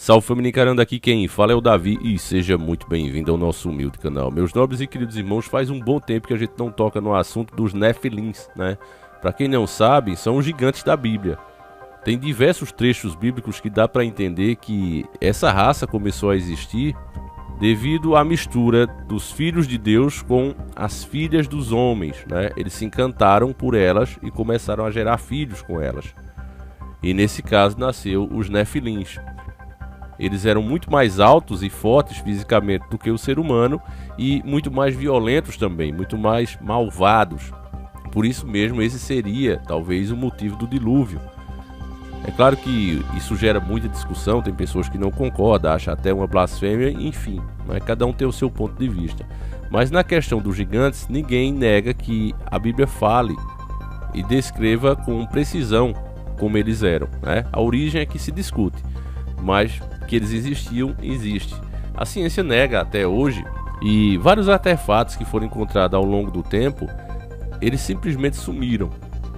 Salve família, encarando aqui quem fala é o Davi e seja muito bem-vindo ao nosso humilde canal. Meus nobres e queridos irmãos, faz um bom tempo que a gente não toca no assunto dos Nefilins, né? Pra quem não sabe, são os gigantes da Bíblia. Tem diversos trechos bíblicos que dá para entender que essa raça começou a existir devido à mistura dos filhos de Deus com as filhas dos homens, né? Eles se encantaram por elas e começaram a gerar filhos com elas. E nesse caso nasceu os Nefilins. Eles eram muito mais altos e fortes fisicamente do que o ser humano e muito mais violentos também, muito mais malvados. Por isso mesmo, esse seria talvez o motivo do dilúvio. É claro que isso gera muita discussão, tem pessoas que não concordam, acham até uma blasfêmia, enfim, mas cada um tem o seu ponto de vista. Mas na questão dos gigantes, ninguém nega que a Bíblia fale e descreva com precisão como eles eram, né? A origem é que se discute, mas que eles existiam, existe. A ciência nega até hoje, e vários artefatos que foram encontrados ao longo do tempo, eles simplesmente sumiram,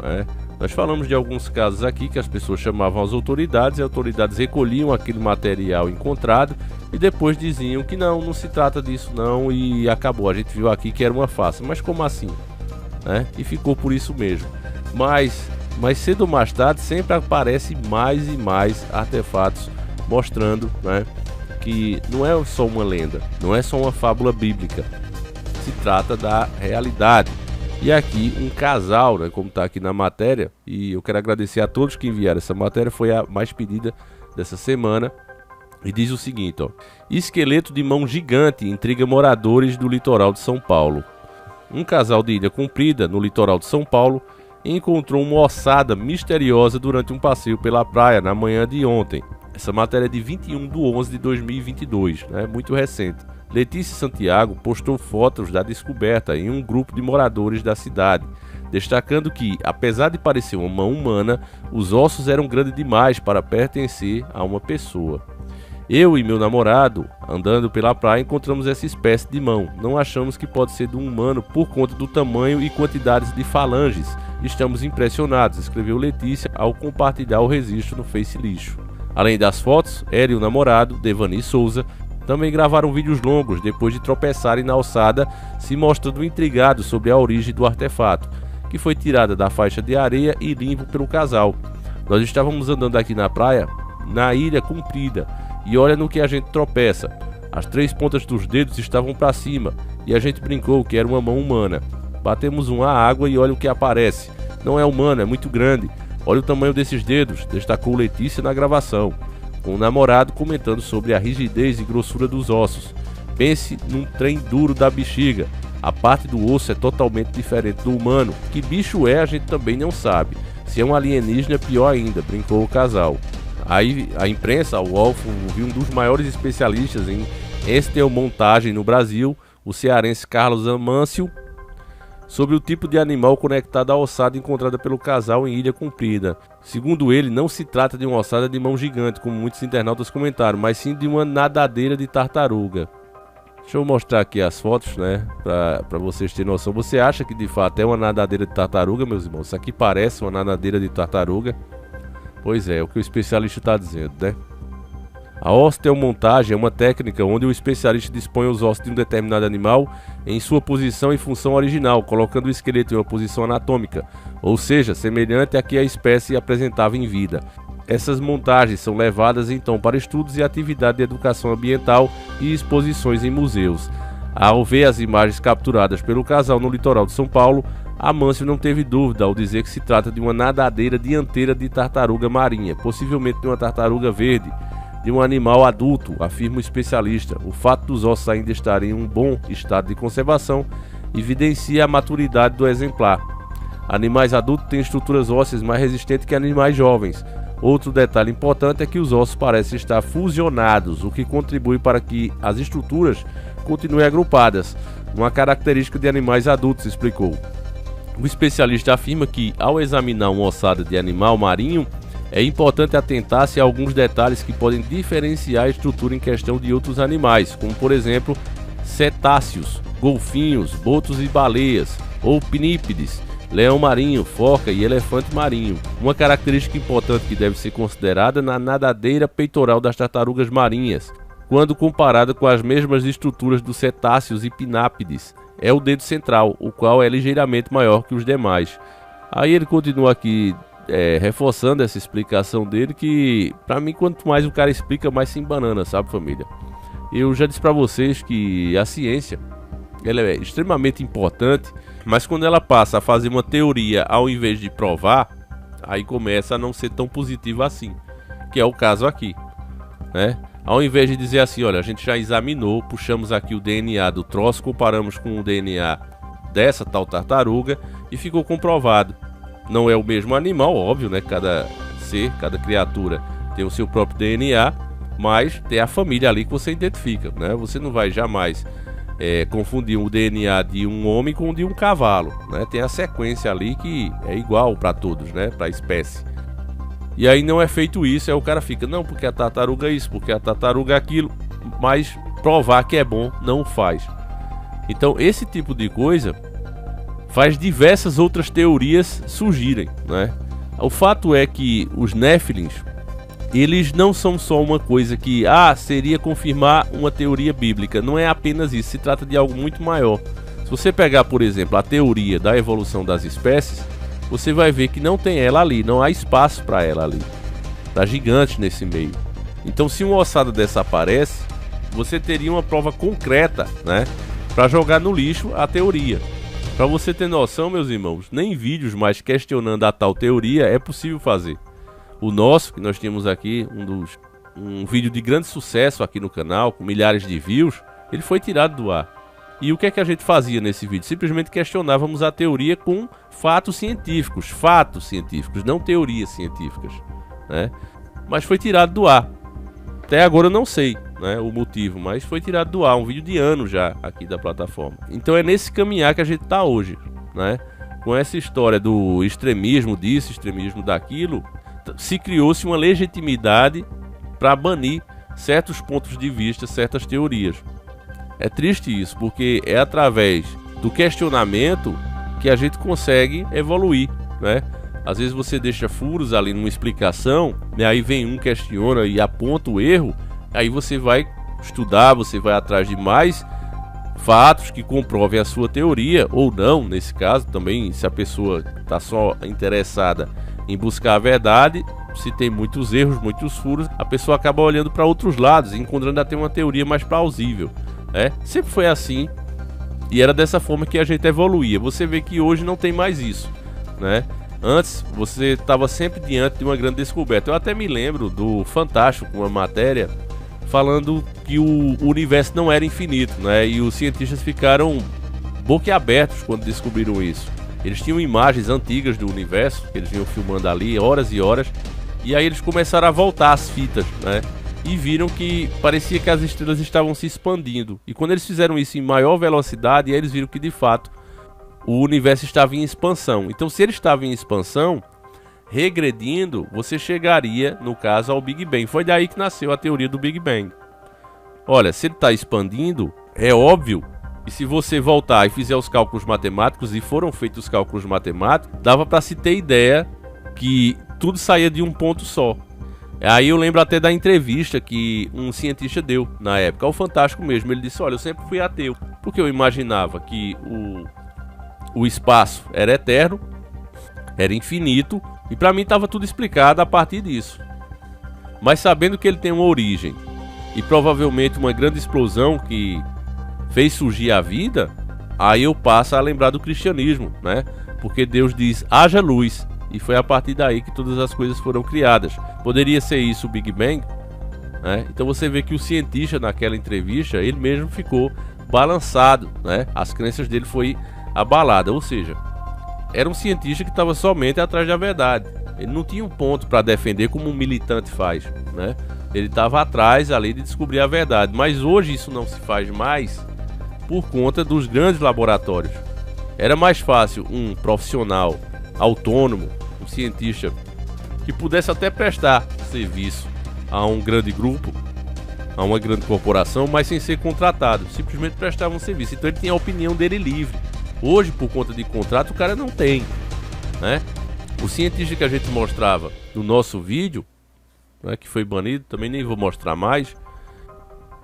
né? Nós falamos de alguns casos aqui que as pessoas chamavam as autoridades, e as autoridades recolhiam aquele material encontrado e depois diziam que não se trata disso não, e acabou. A gente viu aqui que era uma farsa, mas como assim, né? E ficou por isso mesmo. Mas cedo ou mais tarde sempre aparece mais e mais artefatos mostrando, né, que não é só uma lenda, não é só uma fábula bíblica, se trata da realidade. E aqui um casal, né, como está aqui na matéria, e eu quero agradecer a todos que enviaram essa matéria, foi a mais pedida dessa semana, e diz o seguinte, ó: esqueleto de mão gigante intriga moradores do litoral de São Paulo. Um casal de Ilha Comprida, no litoral de São Paulo, encontrou uma ossada misteriosa durante um passeio pela praia na manhã de ontem. Essa matéria é de 21/11/2022, né? Muito recente. Letícia Santiago postou fotos da descoberta em um grupo de moradores da cidade, destacando que, apesar de parecer uma mão humana, os ossos eram grandes demais para pertencer a uma pessoa. Eu e meu namorado, andando pela praia, encontramos essa espécie de mão. Não achamos que pode ser de um humano por conta do tamanho e quantidades de falanges. Estamos impressionados, escreveu Letícia ao compartilhar o registro no Face Lixo. Além das fotos, ela e o namorado, Devani Souza, também gravaram vídeos longos depois de tropeçarem na ossada, se mostrando intrigados sobre a origem do artefato, que foi tirada da faixa de areia e limpo pelo casal. Nós estávamos andando aqui na praia, na Ilha Comprida, e olha no que a gente tropeça. As 3 pontas dos dedos estavam para cima, e a gente brincou que era uma mão humana. Batemos uma água e olha o que aparece. Não é humano, é muito grande. Olha o tamanho desses dedos, destacou Letícia na gravação, com o namorado comentando sobre a rigidez e grossura dos ossos. Pense num trem duro da bexiga. A parte do osso é totalmente diferente do humano. Que bicho é, a gente também não sabe. Se é um alienígena, pior ainda, brincou o casal. Aí a imprensa, o UOL, viu um dos maiores especialistas em esteomontagem no Brasil, o cearense Carlos Amâncio, sobre o tipo de animal conectado à ossada encontrada pelo casal em Ilha Comprida. Segundo ele, não se trata de uma ossada de mão gigante, como muitos internautas comentaram, mas sim de uma nadadeira de tartaruga. Deixa eu mostrar aqui as fotos, né, para vocês terem noção. Você acha que de fato é uma nadadeira de tartaruga, meus irmãos? Isso aqui parece uma nadadeira de tartaruga? Pois é o que o especialista está dizendo, né? A osteomontagem é uma técnica onde o especialista dispõe os ossos de um determinado animal em sua posição e função original, colocando o esqueleto em uma posição anatômica, ou seja, semelhante à que a espécie apresentava em vida. Essas montagens são levadas então para estudos e atividade de educação ambiental e exposições em museus. Ao ver as imagens capturadas pelo casal no litoral de São Paulo, Amâncio não teve dúvida ao dizer que se trata de uma nadadeira dianteira de tartaruga marinha, possivelmente de uma tartaruga verde, de um animal adulto, afirma o especialista. O fato dos ossos ainda estarem em um bom estado de conservação evidencia a maturidade do exemplar. Animais adultos têm estruturas ósseas mais resistentes que animais jovens. Outro detalhe importante é que os ossos parecem estar fusionados, o que contribui para que as estruturas continuem agrupadas, uma característica de animais adultos, explicou. O especialista afirma que, ao examinar uma ossada de animal marinho, é importante atentar-se a alguns detalhes que podem diferenciar a estrutura em questão de outros animais, como por exemplo cetáceos, golfinhos, botos e baleias, ou pinípedes, leão marinho, foca e elefante marinho. Uma característica importante que deve ser considerada na nadadeira peitoral das tartarugas marinhas, quando comparada com as mesmas estruturas dos cetáceos e pinápides, é o dedo central, o qual é ligeiramente maior que os demais. Aí ele continua aqui reforçando essa explicação dele, que pra mim quanto mais o cara explica, mais se embanana, sabe, família? Eu já disse pra vocês que a ciência ela é extremamente importante, mas quando ela passa a fazer uma teoria ao invés de provar, aí começa a não ser tão positiva assim, que é o caso aqui, né? Ao invés de dizer assim, olha, a gente já examinou, puxamos aqui o DNA do troço, comparamos com o DNA dessa tal tartaruga e ficou comprovado. Não é o mesmo animal, óbvio, né? Cada ser, cada criatura tem o seu próprio DNA, mas tem a família ali que você identifica, né? Você não vai jamais confundir o DNA de um homem com o de um cavalo, né? Tem a sequência ali que é igual para todos, né? Para a espécie. E aí não é feito isso, aí o cara fica, não, porque a tartaruga é isso, porque a tartaruga é aquilo, mas provar que é bom não faz. Então esse tipo de coisa faz diversas outras teorias surgirem, né? O fato é que os Néfilins, eles não são só uma coisa que, seria confirmar uma teoria bíblica. Não é apenas isso, se trata de algo muito maior. Se você pegar, por exemplo, a teoria da evolução das espécies, você vai ver que não tem ela ali, não há espaço para ela ali. Tá gigante nesse meio. Então se uma ossada dessa aparece, você teria uma prova concreta, né, para jogar no lixo a teoria. Para você ter noção, meus irmãos, nem vídeos mais questionando a tal teoria é possível fazer. O nosso, que nós temos aqui, um vídeo de grande sucesso aqui no canal, com milhares de views, ele foi tirado do ar. E o que é que a gente fazia nesse vídeo? Simplesmente questionávamos a teoria com fatos científicos, não teorias científicas, né? Mas foi tirado do ar. Até agora eu não sei, né, o motivo, mas foi tirado do ar, um vídeo de anos já aqui da plataforma. Então é nesse caminhar que a gente está hoje, né? Com essa história do extremismo disso, extremismo daquilo, se criou-se uma legitimidade para banir certos pontos de vista, certas teorias. É triste isso, porque é através do questionamento que a gente consegue evoluir, né? Às vezes você deixa furos ali numa explicação, e aí vem um, questiona e aponta o erro, aí você vai estudar, você vai atrás de mais fatos que comprovem a sua teoria, ou não, nesse caso também, se a pessoa está só interessada em buscar a verdade, se tem muitos erros, muitos furos, a pessoa acaba olhando para outros lados, encontrando até uma teoria mais plausível, né? Sempre foi assim, e era dessa forma que a gente evoluía. Você vê que hoje não tem mais isso, né? Antes, você estava sempre diante de uma grande descoberta. Eu até me lembro do Fantástico, uma matéria falando que o universo não era infinito, né? E os cientistas ficaram boquiabertos quando descobriram isso. Eles tinham imagens antigas do universo, que eles vinham filmando ali horas e horas, e aí eles começaram a voltar as fitas, né? E viram que parecia que as estrelas estavam se expandindo. E quando eles fizeram isso em maior velocidade, eles viram que de fato o universo estava em expansão. Então, se ele estava em expansão, regredindo, você chegaria, no caso, ao Big Bang. Foi daí que nasceu a teoria do Big Bang. Olha, se ele está expandindo, é óbvio, e se você voltar e fizer os cálculos matemáticos, e foram feitos os cálculos matemáticos, dava para se ter ideia que tudo saía de um ponto só. Aí eu lembro até da entrevista que um cientista deu na época, ao Fantástico mesmo. Ele disse, olha, eu sempre fui ateu, porque eu imaginava que o espaço era eterno, era infinito, e para mim estava tudo explicado a partir disso. Mas sabendo que ele tem uma origem e provavelmente uma grande explosão que fez surgir a vida, aí eu passo a lembrar do cristianismo, né? Porque Deus diz, haja luz, e foi a partir daí que todas as coisas foram criadas. Poderia ser isso o Big Bang, né? Então você vê que o cientista naquela entrevista, ele mesmo ficou balançado, né? As crenças dele foi abalada, ou seja, era um cientista que estava somente atrás da verdade. Ele não tinha um ponto para defender como um militante faz, né? Ele estava atrás ali de descobrir a verdade. Mas hoje isso não se faz mais por conta dos grandes laboratórios. Era mais fácil um profissional autônomo, um cientista que pudesse até prestar serviço a um grande grupo, a uma grande corporação, mas sem ser contratado, simplesmente prestava um serviço. Então ele tinha a opinião dele livre. Hoje, por conta de contrato, o cara não tem. né? O cientista que a gente mostrava no nosso vídeo, né, que foi banido, também nem vou mostrar mais,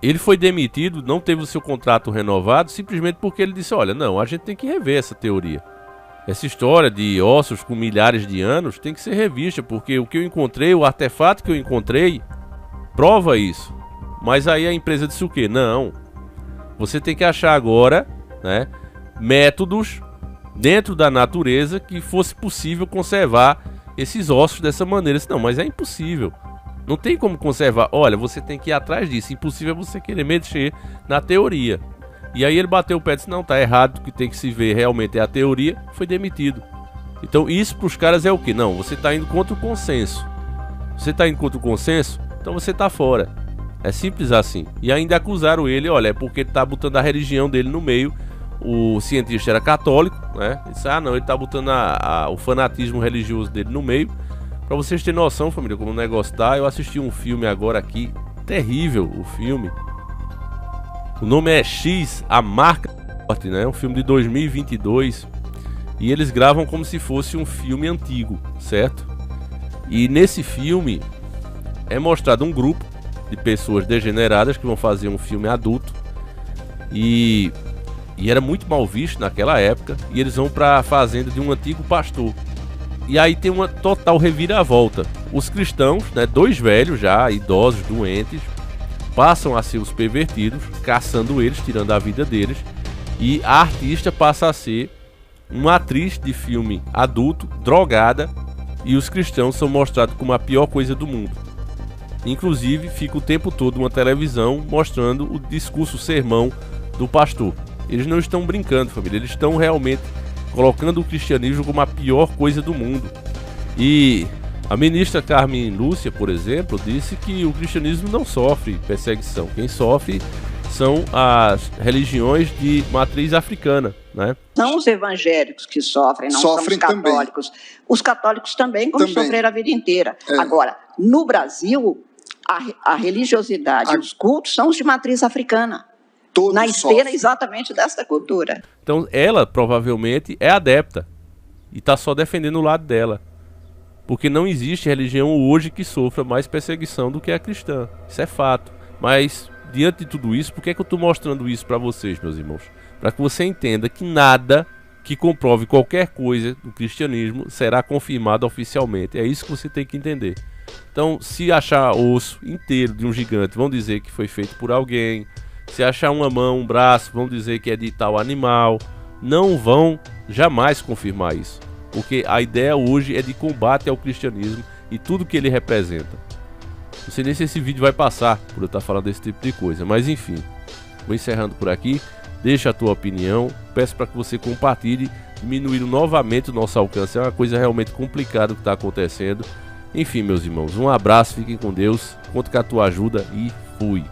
ele foi demitido, não teve o seu contrato renovado, simplesmente porque ele disse, olha, não, a gente tem que rever essa teoria. Essa história de ossos com milhares de anos tem que ser revista, porque o que eu encontrei, o artefato que eu encontrei, prova isso. Mas aí a empresa disse o quê? Não, você tem que achar agora, né, métodos dentro da natureza que fosse possível conservar esses ossos dessa maneira. Não, mas é impossível. Não tem como conservar. Olha, você tem que ir atrás disso. Impossível é você querer mexer na teoria. E aí ele bateu o pé e disse, não, tá errado, o que tem que se ver realmente é a teoria. Foi demitido. Então isso para os caras é o que? Não, você está indo contra o consenso. Você está indo contra o consenso? Então você está fora. É simples assim. E ainda acusaram ele, olha, é porque ele está botando a religião dele no meio. O cientista era católico, né? Ele disse, ah não, ele está botando o fanatismo religioso dele no meio. Para vocês terem noção, família, como o negócio tá, eu assisti um filme agora aqui, terrível o filme. O nome é X, a Marca da Morte, né? Um filme de 2022. E eles gravam como se fosse um filme antigo, certo? E nesse filme é mostrado um grupo de pessoas degeneradas que vão fazer um filme adulto. E era muito mal visto naquela época. E eles vão para a fazenda de um antigo pastor. E aí tem uma total reviravolta. Os cristãos, né, dois velhos já, idosos, doentes, passam a ser os pervertidos, caçando eles, tirando a vida deles. E a artista passa a ser uma atriz de filme adulto, drogada. E os cristãos são mostrados como a pior coisa do mundo. Inclusive, fica o tempo todo uma televisão mostrando o discurso, o sermão do pastor. Eles não estão brincando, família. Eles estão realmente colocando o cristianismo como a pior coisa do mundo. E a ministra Carmen Lúcia, por exemplo, disse que o cristianismo não sofre perseguição. Quem sofre são as religiões de matriz africana, né? São os evangélicos que sofrem, não são os católicos. Também. Os católicos também, como sofreram a vida inteira. Agora, no Brasil, a religiosidade e os cultos são os de matriz africana. Na esteira exatamente dessa cultura. Então ela provavelmente é adepta e está só defendendo o lado dela, porque não existe religião hoje que sofra mais perseguição do que a cristã. Isso é fato. Mas diante de tudo isso, por que é que eu estou mostrando isso para vocês, meus irmãos? Para que você entenda que nada que comprove qualquer coisa do cristianismo será confirmado oficialmente. É isso que você tem que entender. Então, se achar osso inteiro de um gigante, vão dizer que foi feito por alguém. Se achar uma mão, um braço, vão dizer que é de tal animal. Não vão jamais confirmar isso. Porque a ideia hoje é de combate ao cristianismo e tudo que ele representa. Não sei nem se esse vídeo vai passar por eu estar falando desse tipo de coisa. Mas enfim, vou encerrando por aqui. Deixa a tua opinião. Peço para que você compartilhe. Diminuir novamente o nosso alcance. É uma coisa realmente complicada que está acontecendo. Enfim, meus irmãos, um abraço. Fiquem com Deus. Conto com a tua ajuda e fui.